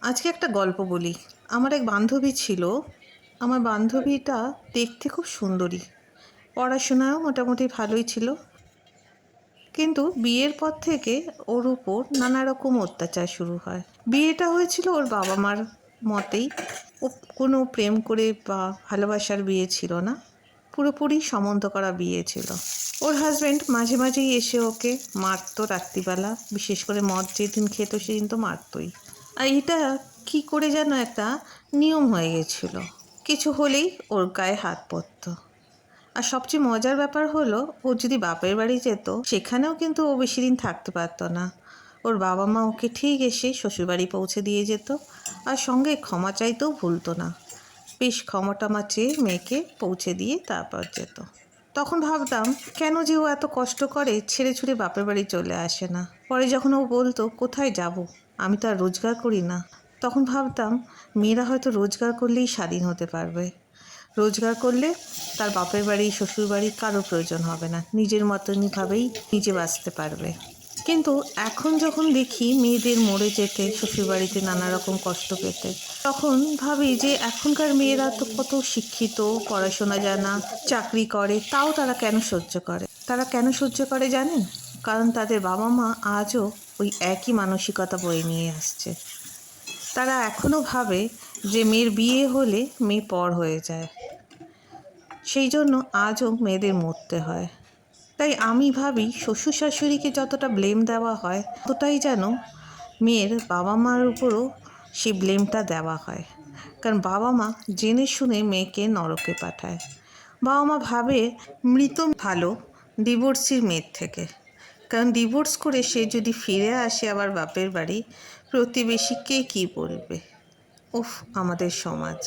আজকে একটা গল্প বলি। আমার এক বান্ধবী ছিল। আমার বান্ধবীটা দেখতে খুব সুন্দরী, পড়াশোনাও মোটামুটি ভালোই ছিল। কিন্তু বিয়ের পর থেকে ওর উপর নানা রকম অত্যাচার শুরু হয়। বিয়েটা হয়েছিল ওর বাবা মার মতেই। ও কোনো প্রেম করে বা ভালোবাসার বিয়ে ছিল না, পুরোপুরি সম্বন্ধ করা বিয়ে ছিল। ওর হাজব্যান্ড মাঝে মাঝেই এসে ওকে মারতো রাত্রিবেলা, বিশেষ করে মদ যেদিন খেত সেদিন তো মারতোই। আর এটা কী করে যেন একটা নিয়ম হয়ে গেছিল, কিছু হলেই ওর গায়ে হাত পড়তো। আর সবচেয়ে মজার ব্যাপার হলো, ও যদি বাপের বাড়ি যেত সেখানেও কিন্তু ও বেশি দিন থাকতে পারতো না। ওর বাবা মা ওকে ঠিক এসে শ্বশুরবাড়ি পৌঁছে দিয়ে যেত, আর সঙ্গে ক্ষমা চাইতেও ভুলতো না। বেশ ক্ষমা টমা চেয়ে মেয়েকে পৌঁছে দিয়ে তারপর যেত। তখন ভাবতাম কেন যে ও এত কষ্ট করে ছেড়ে ছুড়ে বাপের বাড়ি চলে আসে না। পরে যখন ও বলতো কোথায় যাব, আমি তো আর রোজগার করি না, তখন ভাবতাম মেয়েরা হয়তো রোজগার করলেই স্বাধীন হতে পারবে। রোজগার করলে তার বাপের বাড়ি শ্বশুর বাড়ি কারো প্রয়োজন হবে না, নিজের মতনইভাবেই নিজে বাঁচতে পারবে। কিন্তু এখন যখন দেখি মেয়েদের মরে যেতে, শ্বশুরবাড়িতে নানা রকম কষ্ট পেতে, তখন ভাবি যে এখনকার মেয়েরা তো কত শিক্ষিত, পড়াশোনা জানা, চাকরি করে, তাও তারা কেন সহ্য করে? তারা কেন সহ্য করে জানেন? কারণ তাদের বাবা মা আজও ওই একই মানসিকতা বয়ে নিয়ে আসছে। তারা এখনও ভাবে যে মেয়ের বিয়ে হলে মেয়ে পর হয়ে যায়, সেই জন্য আজও মেয়েদের মরতে হয়। তাই আমি ভাবি শ্বশুর শাশুড়িকে যতটা ব্লেম দেওয়া হয়, ততটাই যেন মেয়ের বাবা মার উপরও সেই ব্লেমটা দেওয়া হয়। কারণ বাবা মা জেনে শুনে মেয়েকে নরকে পাঠায়। বাবা মা ভাবে মৃত ভালো ডিভোর্সির মেয়ের থেকে। কারণ ডিভোর্স করে সে যদি ফিরে আসে আবার বাপের বাড়ি, প্রতিবেশীকে কী বলবে? উফ, আমাদের সমাজ।